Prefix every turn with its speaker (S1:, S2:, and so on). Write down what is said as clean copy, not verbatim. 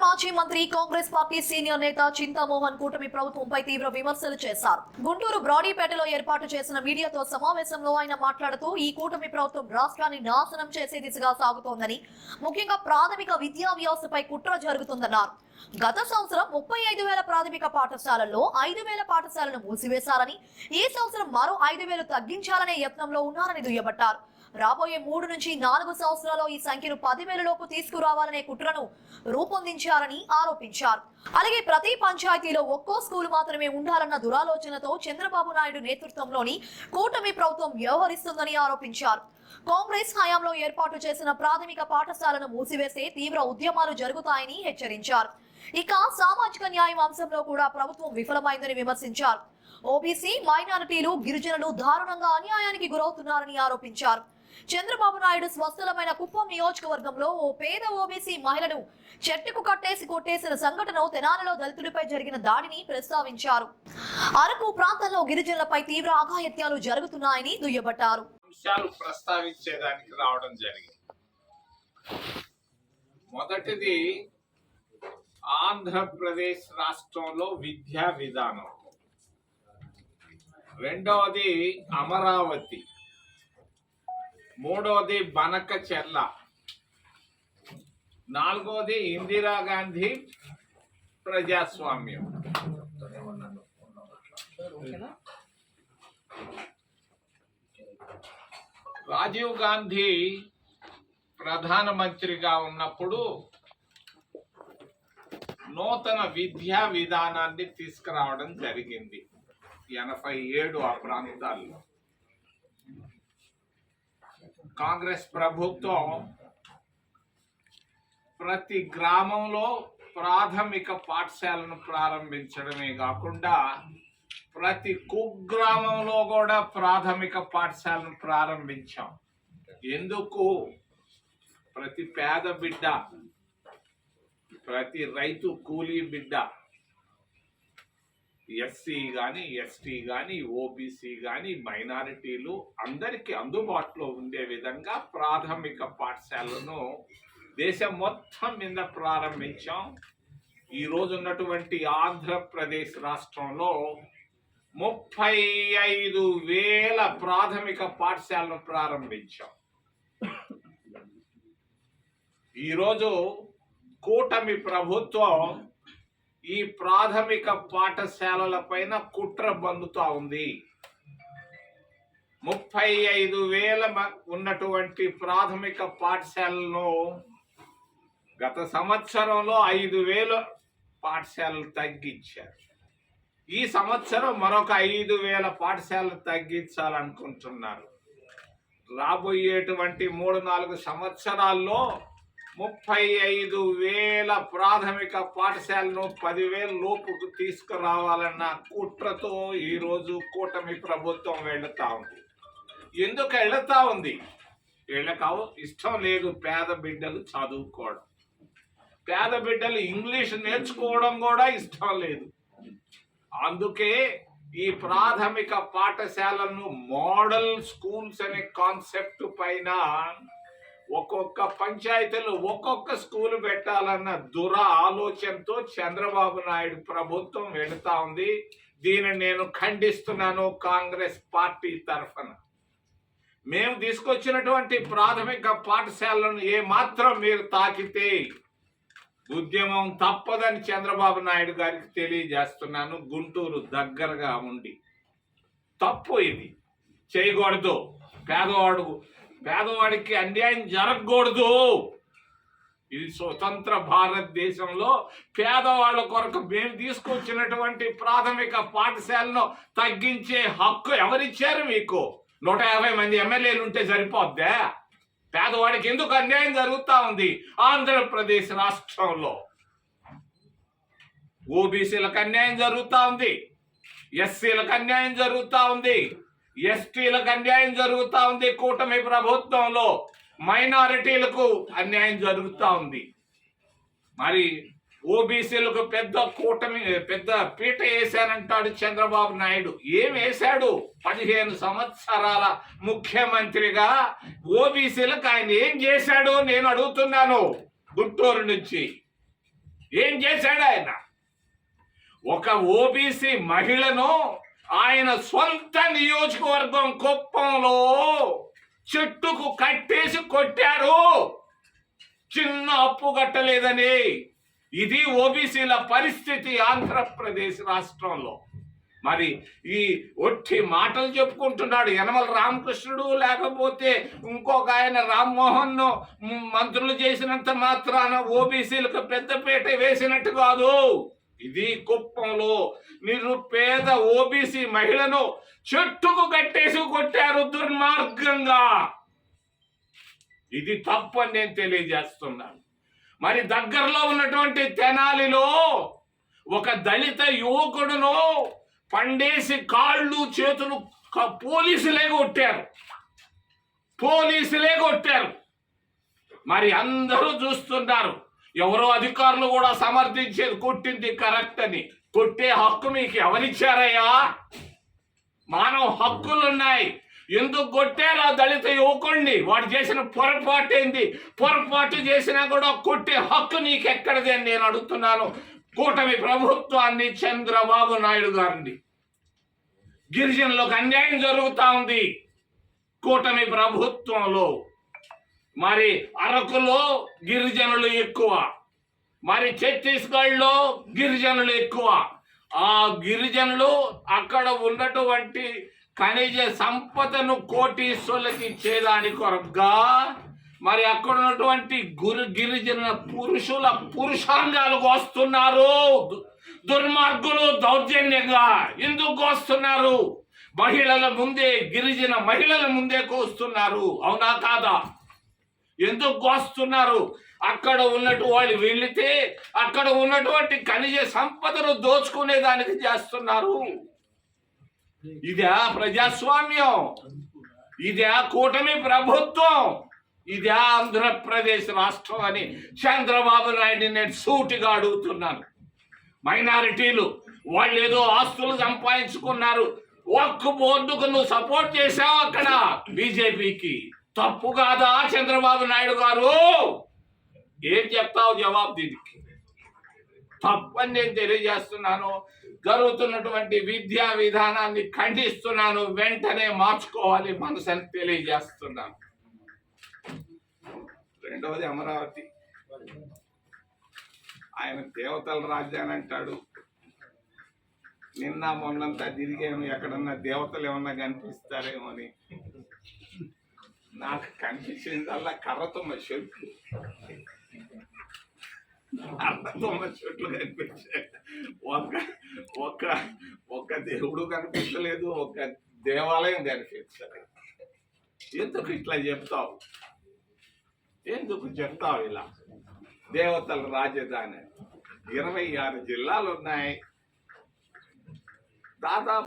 S1: మాజీ మంత్రి Congress party senior నేత చింతామోహన్ కూటమి ప్రభుత్వంపై తీవ్ర విమర్శలు చేశారు. గుంటూరు బ్రాడీపేటలో ఏర్పాటు చేసిన మీడియాతో సమావేశంలో ఆయన మాట్లాడుతూ ఈ కూటమి ప్రభుత్వం రాష్ట్రాన్ని నాశనం చేసే దిశగా సాగుతోందని, ముఖ్యంగా ప్రాథమిక విద్యా వ్యవస్థపై కుట్ర జరుగుతుందన్నారు. గత సంవత్సరం 35,000 ప్రాథమిక పాఠశాలల్లో 5,000 పాఠశాలను మూసివేశారని, ఈ సంవత్సరం మరో 5,000 తగ్గించాలనే యత్నంలో ఉన్నారని దుయ్యబట్టారు. రాబోయే 3 నుంచి 4 సంవత్సరాల్లో ఈ సంఖ్యను 10,000 లోపు తీసుకురావాలనే కుట్రను రూపొందించారని ఆరోపించారు. అలాగే ప్రతి పంచాయతీలో ఒక్కో స్కూల్ మాత్రమే ఉండాలన్న దురాలోచనతో చంద్రబాబు నాయుడు నేతృత్వంలోని కూటమి ప్రభుత్వం వ్యవహరిస్తుందని ఆరోపించారు. కాంగ్రెస్ హయాంలో ఏర్పాటు చేసిన ప్రాథమిక పాఠశాలను మూసివేసే తీవ్ర ఉద్యమాలు జరుగుతాయని హెచ్చరించారు. ఇక సామాజిక న్యాయం అంశంలో కూడా ప్రభుత్వం విఫలమైందని విమర్శించారు. ఓబీసీ, మైనారిటీలు, గిరిజనులు దారుణంగా అన్యాయానికి గురవుతున్నారని ఆరోపించారు. చంద్రబాబు నాయుడు స్వస్థలమైన కుప్పం నియోజకవర్గంలో ఓ పేద ఓబీసీ మహిళను చెట్టుకు కట్టేసి కొట్టేసిన సంఘటన తెనాలిలో దళితుడిపై జరిగిన దాడిని ప్రస్తావించారు. అరకు ప్రాంతంలో గిరిజనులపై తీవ్ర అఘాయిత్యాలు జరుగుతున్నాయని దుయ్యబట్టారు.
S2: అంశాలు ప్రస్తావించేదానికి రావడం జరిగింది. మొదటిది ఆంధ్రప్రదేశ్ రాష్ట్రంలో విద్యా విధానం, రెండవది అమరావతి, మూడవది బనకచెర్ల, నాలుగవది ఇందిరాగాంధీ ప్రజాస్వామ్యం. రాజీవ్ గాంధీ ప్రధానమంత్రిగా ఉన్నప్పుడు నూతన విద్యా విధానాన్ని తీసుకురావడం జరిగింది. 87 ఆ ప్రాంతాల్లో కాంగ్రెస్ ప్రభుత్వం ప్రతి గ్రామంలో ప్రాథమిక పాఠశాలను ప్రారంభించడమే కాకుండా ప్రతి కుగ్రామంలో కూడా ప్రాథమిక పాఠశాలను ప్రారంభించాం. ఎందుకు? ప్రతి పేద బిడ్డ, ప్రతి రైతు కూలీ బిడ్డ, ఎస్సీ కానీ, ఎస్టీ కానీ, ఓబీసీ కానీ, మైనారిటీలు అందరికీ అందుబాటులో ఉండే విధంగా ప్రాథమిక పాఠశాలను దేశం మొత్తం మీద ప్రారంభించాం. ఈరోజు ఉన్నటువంటి ఆంధ్రప్రదేశ్ రాష్ట్రంలో 35,000 ప్రాథమిక పాఠశాలను ప్రారంభించాం. ఈరోజు కూటమి ప్రభుత్వం ఈ ప్రాథమిక పాఠశాలల పైన కుట్ర బందుతా ఉంది. 35,000 ఉన్నటువంటి ప్రాథమిక పాఠశాలను గత సంవత్సరంలో 5,000 పాఠశాలలు తగ్గించారు. ఈ సంవత్సరం మరొక 5,000 పాఠశాలలు తగ్గించాలనుకుంటున్నారు. రాబోయేటువంటి 3-4 సంవత్సరాల్లో 35,000 ప్రాథమిక పాఠశాలను 10,000 లోపుకు తీసుకురావాలన్న కుట్రతో ఈరోజు కూటమి ప్రభుత్వం వెళుతా ఉంది. ఎందుకు వెళుతా ఉంది? వీళ్ళకు ఇష్టం లేదు పేద బిడ్డలు చదువుకోవడం, పేద బిడ్డలు ఇంగ్లీష్ నేర్చుకోవడం కూడా ఇష్టం లేదు. అందుకే ఈ ప్రాథమిక పాఠశాలను మోడల్ స్కూల్స్ అనే కాన్సెప్ట్ పైన ఒక్కొక్క పంచాయతీలో ఒక్కొక్క స్కూల్ పెట్టాలన్న ఆలోచనతో చంద్రబాబు నాయుడు ప్రభుత్వం వెళుతా ఉంది. దీనిని నేను ఖండిస్తున్నాను. కాంగ్రెస్ పార్టీ తరఫున మేము తీసుకొచ్చినటువంటి ప్రాథమిక పాఠశాలను ఏమాత్రం మీరు తాకితే ఉద్యమం తప్పదని చంద్రబాబు నాయుడు గారికి తెలియజేస్తున్నాను. గుంటూరు దగ్గరగా ఉండి తప్పు ఇది చేయకూడదు. పేదవాడికి అన్యాయం జరగకూడదు. ఇది స్వతంత్ర భారతదేశంలో పేదవాళ్ళ కొరకు మేము తీసుకొచ్చినటువంటి ప్రాథమిక పాఠశాలను తగ్గించే హక్కు ఎవరిచ్చారు మీకు? 150 మంది ఎమ్మెల్యేలు ఉంటే సరిపోద్దా? పేదవాడికి ఎందుకు అన్యాయం జరుగుతూ ఉంది? ఆంధ్రప్రదేశ్ రాష్ట్రంలో ఓబీసీలకు అన్యాయం జరుగుతూ ఉంది, ఎస్సీలకు అన్యాయం జరుగుతూ ఉంది, ఎస్టీలకు అన్యాయం జరుగుతూ ఉంది. కూటమి ప్రభుత్వంలో మైనారిటీలకు అన్యాయం జరుగుతూ ఉంది. మరి ఓబీసీలకు పెద్ద పీట వేశానంటాడు చంద్రబాబు నాయుడు. ఏం వేశాడు? 15 సంవత్సరాల ముఖ్యమంత్రిగా ఓబీసీలకు ఆయన ఏం చేశాడు నేను అడుగుతున్నాను. గుంటూరు నుంచి ఏం చేశాడు ఆయన? ఒక ఓబీసీ మహిళను ఆయన సొంత నియోజకవర్గం కుప్పంలో చెట్టుకు కట్టేసి కొట్టారు, చిన్న అప్పు కట్టలేదని. ఇది ఓబీసీల పరిస్థితి ఆంధ్రప్రదేశ్ రాష్ట్రంలో. మరి ఈ ఒట్టి మాటలు చెప్పుకుంటున్నాడు యనమల రామకృష్ణుడు, లేకపోతే ఇంకొక ఆయన రామ్మోహన్ మంత్రులు చేసినంత మాత్రాన ఓబీసీలకు పెద్దపీట వేసినట్టు కాదు. ఇది కుప్పంలో నిరుపేద ఓబీసీ మహిళను చెట్టుకు కట్టేసి కొట్టారు దుర్మార్గంగా. ఇది తప్పు అని నేను తెలియజేస్తున్నాను. మరి దగ్గరలో ఉన్నటువంటి తెనాలిలో ఒక దళిత యువకుడును పండేసి కాళ్ళు చేతులు పోలీసులే కొట్టారు. మరి అందరూ చూస్తున్నారు. ఎవరో అధికారులు కూడా సమర్థించేది కొట్టింది కరెక్ట్ అని. కొట్టే హక్కు మీకు ఎవరిచ్చారయ్యా? మానవ హక్కులున్నాయి. ఎందుకు కొట్టారు ఆ దళిత యువకుడిని? వాడు చేసిన పొరపాటు ఏంది? పొరపాటు చేసినా కూడా కొట్టే హక్కు నీకెక్కడిది అని నేను అడుగుతున్నాను కూటమి ప్రభుత్వాన్ని, చంద్రబాబు నాయుడు గారిని. గిరిజనులకు అన్యాయం జరుగుతూ ఉంది కూటమి ప్రభుత్వంలో. మరి అరకులో గిరిజనులు ఎక్కువ, మరి ఛత్తీస్గఢ్లో గిరిజనులు ఎక్కువ. ఆ గిరిజనులు అక్కడ ఉన్నటువంటి ఖనిజ సంపదను కోటీశ్వరులకు ఇచ్చేదాని కొరగా మరి అక్కడ ఉన్నటువంటి గిరిజన పురుషుల పురుషాంగాలు కోస్తున్నారు దుర్మార్గులు దౌర్జన్యంగా. ఎందుకు కోస్తున్నారు? మహిళల ముందే, గిరిజన మహిళల ముందే కోస్తున్నారు. అవునా కాదా? ఎందుకు కోస్తున్నారు? అక్కడ ఉన్నట్టు వాళ్ళు వెళితే అక్కడ ఉన్నటువంటి ఖనిజ సంపదను దోచుకునే దానికి చేస్తున్నారు. ఇదే ప్రజాస్వామ్యం? ఇదే కూటమి ప్రభుత్వం? ఇదే ఆంధ్రప్రదేశ్ రాష్ట్రం అని చంద్రబాబు నాయుడు నేను సూటిగా అడుగుతున్నాను. మైనారిటీలు వాళ్ళు ఏదో ఆస్తులు సంపాదించుకున్నారు, వక్ఫ్ బోర్డుకు నువ్వు సపోర్ట్ చేశావు అక్కడ బీజేపీకి. తప్పు కాదా చంద్రబాబు నాయుడు గారు? ఏం చెప్తావు జవాబు దీనికి? తప్పని నేను తెలియజేస్తున్నాను. జరుగుతున్నటువంటి విద్యా విధానాన్ని ఖండిస్తున్నాను. వెంటనే మార్చుకోవాలి మనసని తెలియజేస్తున్నాను. రెండవది అమరావతి. ఆయన దేవతల రాజ్యాన్ని అంటాడు. నిన్న మొన్నంతా తిరిగాను, ఎక్కడన్నా దేవతలు ఏమన్నా కనిపిస్తారేమో అని. నాకు కనిపించిందల్లా కర్రతుమ్మ చెట్లు, అర్థతుమ్మ చెట్లు కనిపించాయి. ఒక్క దేవుడు కనిపించలేదు, ఒక్క దేవాలయం కనిపించలేదు. ఎందుకు ఇట్లా చెప్తావు? ఎందుకు చెప్తావు ఇలా? దేవతల రాజధాని 26 జిల్లాలు ఉన్నాయి. దాదాపు